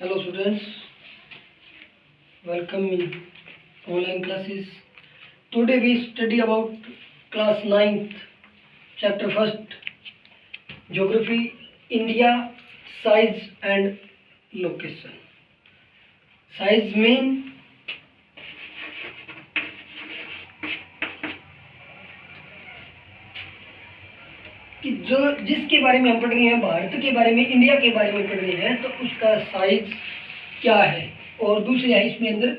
Hello students, welcome in online classes. Today we study about class 9th, chapter 1st, Geography, India, size and location. Size mean कि जो जिसके बारे में हम पढ़ रहे हैं, भारत के बारे में, इंडिया के बारे में पढ़ रहे हैं, तो उसका साइज क्या है। और दूसरी है इसमें अंदर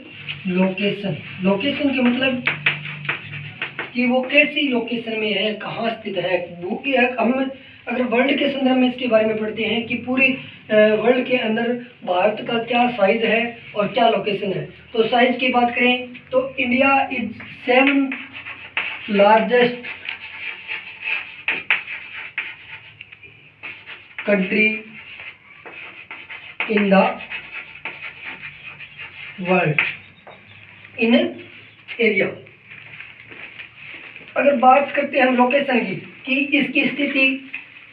लोकेशन। लोकेशन के मतलब कि वो कैसी लोकेशन में है, कहाँ स्थित है। वो कि हम अगर वर्ल्ड के संदर्भ में इसके बारे में पढ़ते हैं कि पूरी वर्ल्ड के अंदर भारत का क्या साइज है और क्या लोकेशन है। तो साइज की बात करें तो India is 7th largest country in the world in area। अगर बात करते हैं हम लोकेशन की कि इसकी स्थिति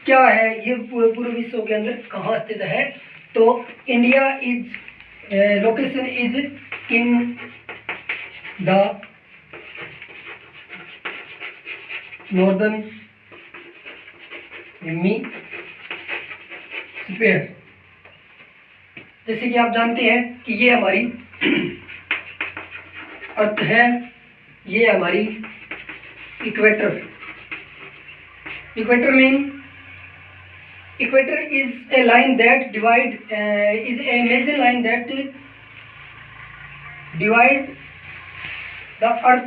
क्या है, ये पूरे विश्व के अंदर कहाँ स्थित है, तो India is location is in the northern hemisphere. जैसे कि आप जानते हैं कि ये हमारी अर्थ है, ये हमारी equator. Equator mean equator is a line that divide is a major line that divide the earth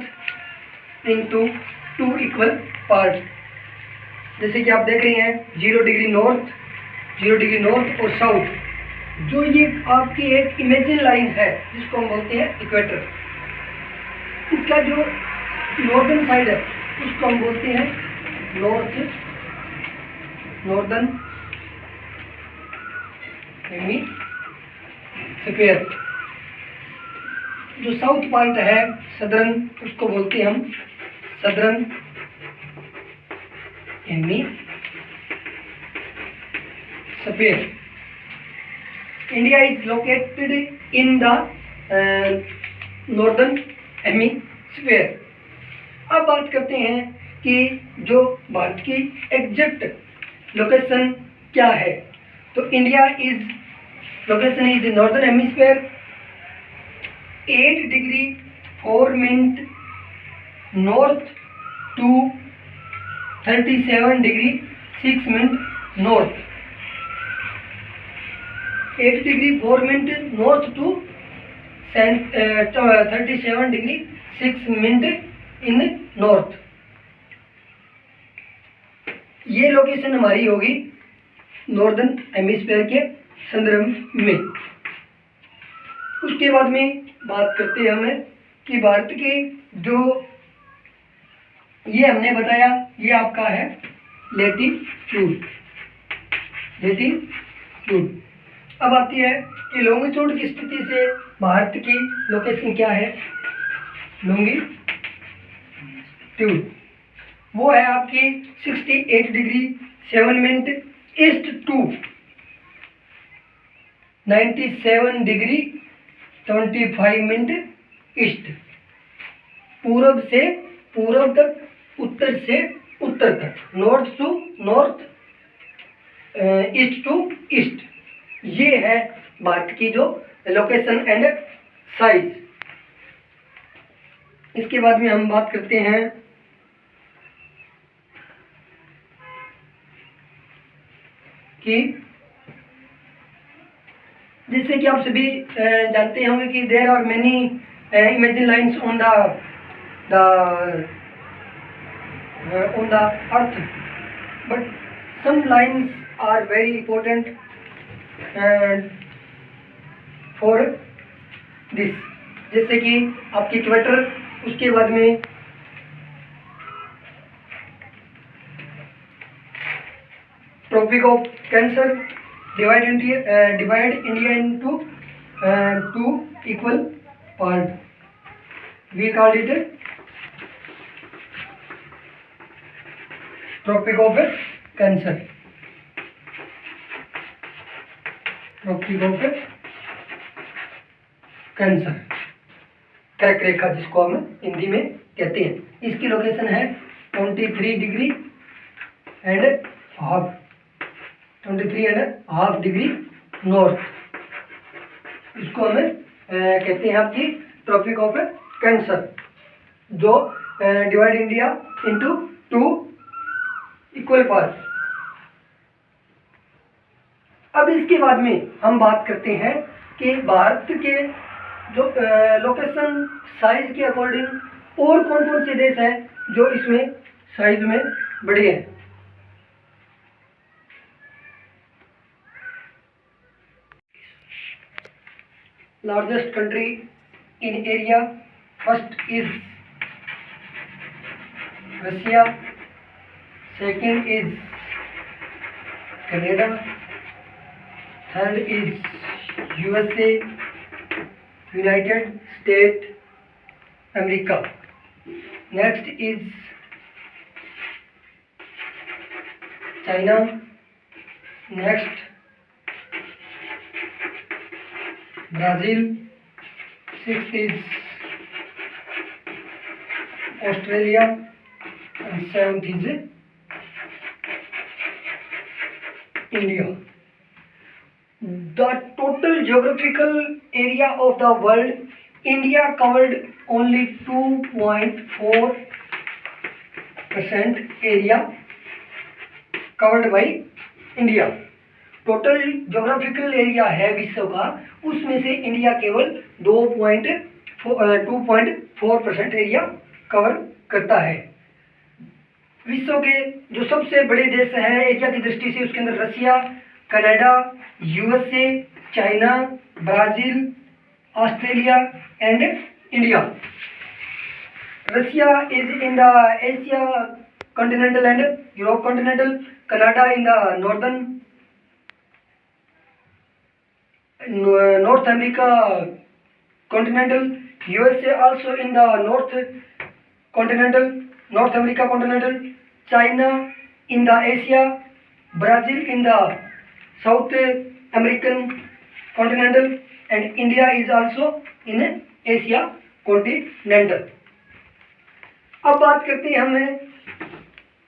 into 2 equal part. जैसे कि आप देख रहे हैं 0 डिग्री नॉर्थ और साउथ, जो ये आपकी एक इमेजिन लाइन है जिसको हम बोलते हैं इक्वेटर। इसका जो नॉर्दर्न साइड है उसको हम बोलते हैं नॉर्दर्न हेमिस्फीयर। जो साउथ पार्ट है सदर्न, उसको बोलते हैं हम southern hemisphere. India is located in the northern hemisphere. अब बात करते हैं कि जो भारत की एग्जैक्ट लोकेशन क्या है, तो India is location is northern hemisphere 8 degree 4 minute north to 37 degree 6 minute north. 8 degree 4 minute north to 37 degree 6 minute in north. ये लोकेशन हमारी होगी नॉर्दर्न हेमिस्फीयर के संदर्भ में। उसके बाद में बात करते हैं हमें कि भारत के जो ये हमने बताया, ये आपका है लैटिट्यूड। अब आती है कि लॉन्गिट्यूड की स्थिति से भारत की लोकेशन क्या है। लॉन्गिट्यूड वो है आपकी 68 degree 7 minute east to 97 degree 25 minute east. पूर्व से पूर्व तक, उत्तर से उत्तर तक, north to north, east to east. ये है भारत की जो लोकेशन एंड साइज। इसके बाद में हम बात करते हैं कि जैसे कि आप सभी जानते होंगे कि there are many imagine lines on the earth, but some lines are very important for this। जैसे कि आपकी इक्वेटर, उसके बाद में tropic of cancer divide India into 2 equal part। We called it tropic of cancer. Cancer, कर्क रेखा जिसको हम हिंदी में कहते हैं। इसकी लोकेशन है 23 degree and half 23.5 degree north. इसको हमें कहते हैं आपकी ट्रॉपिक ऑफ कैंसर, जो divide India into 2 equal part. अब इसके बाद में हम बात करते हैं कि भारत के जो लोकेशन साइज के अकॉर्डिंग और कौन कौन से देश हैं जो इसमें साइज में बड़े हैं। Largest country in area, first is Russia, second is Canada, third is USA, United States America, next is China, next Brazil, sixth is Australia, and seventh is India. The total geographical area of the world, India covered only 2.4% area covered by India. Total geographical area है विश्व का, उसमें से India केवल 2.4% area cover करता है। विश्व के जो सबसे बड़े देश हैं एशिया की दृष्टि से, उसके अंदर Russia, Canada, USA, China, Brazil, Australia and India. Russia is in the Asia continental and Europe continental, Canada in the north America continental, USA also in the north America continental, China in the Asia, Brazil in the South American continental, and India is also in Asia continental. अब बात करते हैं हमें,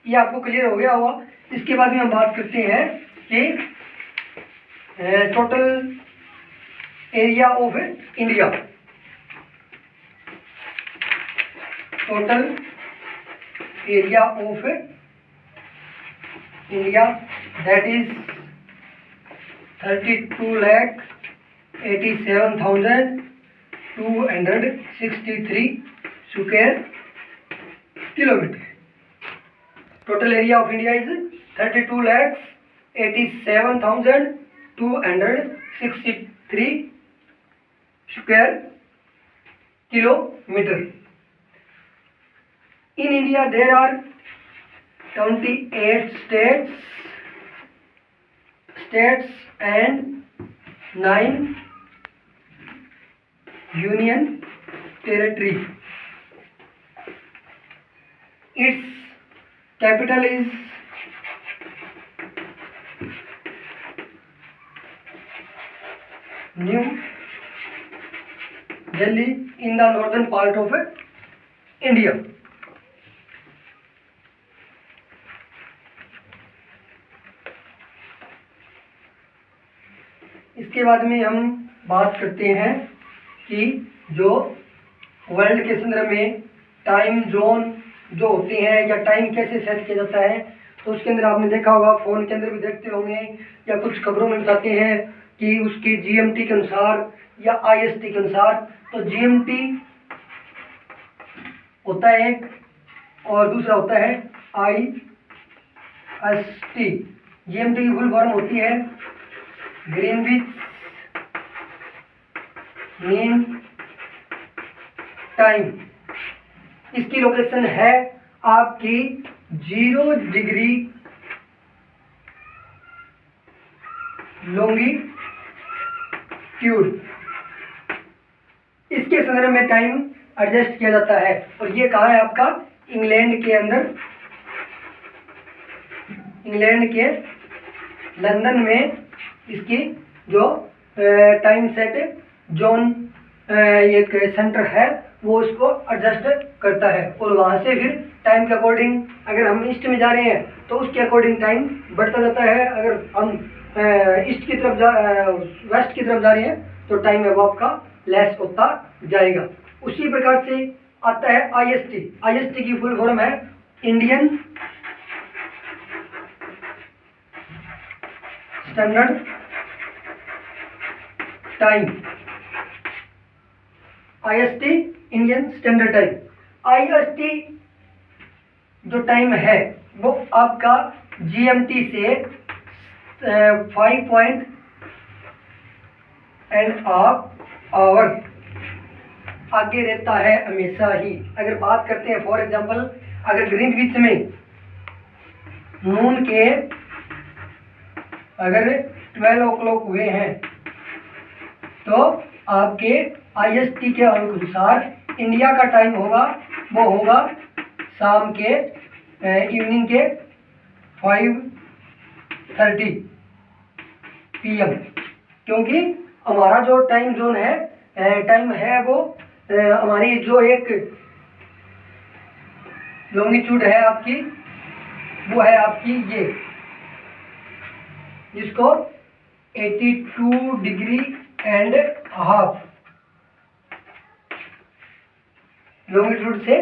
ये आपको clear हो गया होगा। इसके बाद में हम बात करते हैं कि total area of India. Total area of India that is 32,87,263 square kilometre. Total area of India is 32,87,263 square kilometre. In India there are 28 states and 9 union territories. Its capital is New Delhi in the northern part of India. इसके बाद में हम बात करते हैं कि जो world के संदर्भ में टाइम जोन जो होते हैं या टाइम कैसे सेट किया जाता है, तो उसके अंदर आपने देखा होगा, फ़ोन के अंदर भी देखते होंगे या कुछ खबरों में बताते हैं कि उसकी GMT के अनुसार या IST के अनुसार। तो GMT होता है एक और दूसरा होता है IST। GMT की फुल फॉर्म होती है ग्रीनविच मीन टाइम। इसकी लोकेशन है आपकी 0 डिग्री लॉन्गिट्यूड। इसके संदर्भ में टाइम एडजस्ट किया जाता है, और ये कहाँ है आपका इंग्लैंड के अंदर, इंग्लैंड के लंदन में इसकी जो टाइम सेट जोन ये सेंटर है वो इसको एडजस्ट करता है, और वहाँ से फिर टाइम के अकॉर्डिंग अगर हम ईस्ट में जा रहे हैं तो उसके अकॉर्डिंग टाइम बढ़ता जाता है, अगर हम ईस्ट की तरफ वेस्ट की तरफ जा रहे हैं तो टाइम है वो आपका लेस होता जाएगा। उसी प्रकार से आता है आईएसटी। आईएसटी की फुल फॉर्म है Indian standard time. IST Indian standard time. IST जो टाइम है वो आपका जीएमटी से 5.5 आवर आगे रहता है हमेशा ही। अगर बात करते हैं फॉर एग्जांपल, अगर ग्रीनविच में नून के अगर 12 o'clock हुए हैं तो आपके आईएसटी के अनुसार इंडिया का टाइम होगा वो होगा शाम के इवनिंग के 5:30 PM, क्योंकि हमारा जो टाइम जोन है टाइम है वो हमारी जो एक लॉन्गिट्यूड है आपकी वो है आपकी ये, जिसको 82 डिग्री एंड हाफ लॉन्गिट्यूड से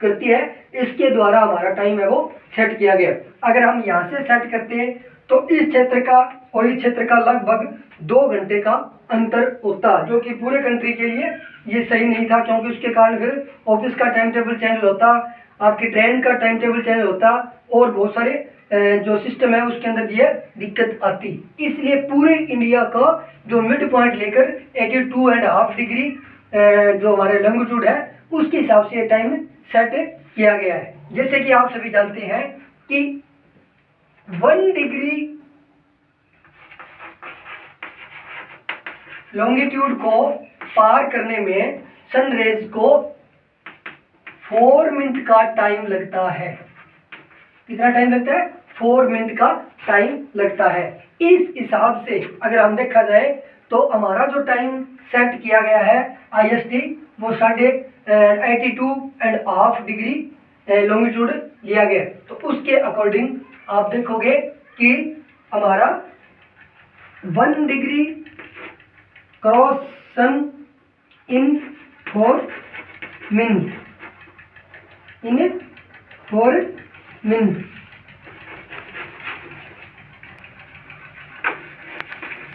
करती है। इसके द्वारा हमारा टाइम है वो सेट किया गया। अगर हम यहाँ से सेट करते हैं तो इस क्षेत्र का और इस क्षेत्र का लगभग 2 घंटे का अंतर होता, जो कि पूरे कंट्री के लिए ये सही नहीं था, क्योंकि उसके कारण फिर ऑफिस का टाइम टेबल चेंज होता, आपकी ट्रेन का टाइम टेबल चेंज होता और बहुत सारे जो सिस्टम है उसके अंदर ये दिक्कत आती। इसलिए पूरे इंडिया का जो मिड पॉइंट लेकर 82.5 डिग्री जो हमारे लॉन्गिट्यूड है उसके हिसाब से टाइम सेट किया गया है। जैसे कि आप सभी जानते हैं कि 1 डिग्री लॉन्गिट्यूड को पार करने में सनरेज को 4 मिनट का टाइम लगता है। कितना टाइम लगता है? 4 मिनट का टाइम लगता है। इस हिसाब से अगर हम देखा जाए तो हमारा जो टाइम सेट किया गया है आईएसटी वो 82.5 डिग्री लॉन्गिट्यूड लिया गया। तो उसके अकॉर्डिंग आप देखोगे कि हमारा 1 degree cross sun in 4 minute, in 4 minute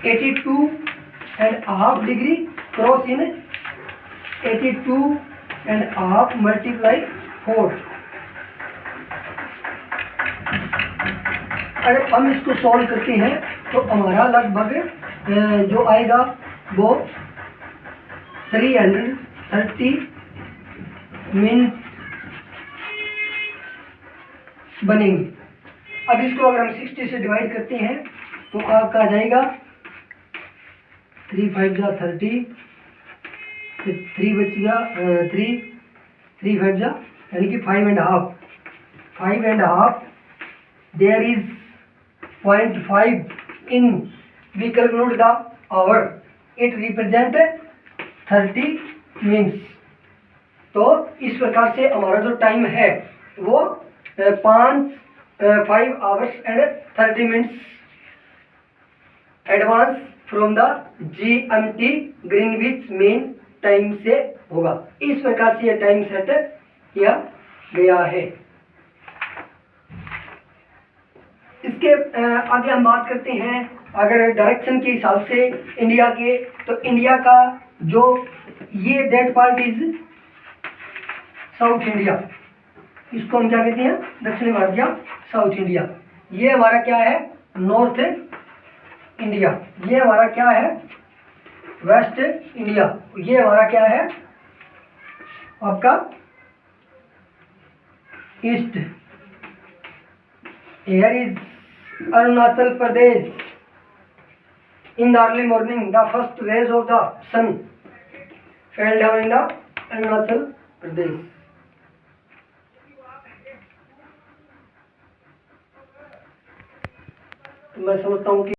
82.5 degree cross in 82.5 multiply 4। अगर हम इसको सॉल्व करते हैं तो हमारा लगभग जो आएगा वो 330 मिनट बनेंगे। अब इसको अगर हम 60 से डिवाइड करते हैं तो आपका आ जाएगा 3 5 जा 30, 3 बच गया 3 5 जा यानी कि 5.5 there is 0.5 in we calculate the hour, it represent 30 minutes। तो इस प्रकार से हमारा जो टाइम है वो 5 hours and 30 minutes advance from the GMT Greenwich main time से होगा। इस प्रकार से यह टाइम सेट किया गया है। इसके आगे हम बात करते हैं अगर डायरेक्शन के हिसाब से इंडिया के, तो इंडिया का जो ये that part is south India, इसको हम क्या कहते हैं? दक्षिणी भारत या साउथ इंडिया। ये हमारा क्या है? North India. ये हमारा क्या है? West India. ये हमारा क्या है? आपका east. Here is Arunachal Pradesh. In the early morning the first rays of the sun fell down in the Arunachal Pradesh. मैं समझता हूँ कि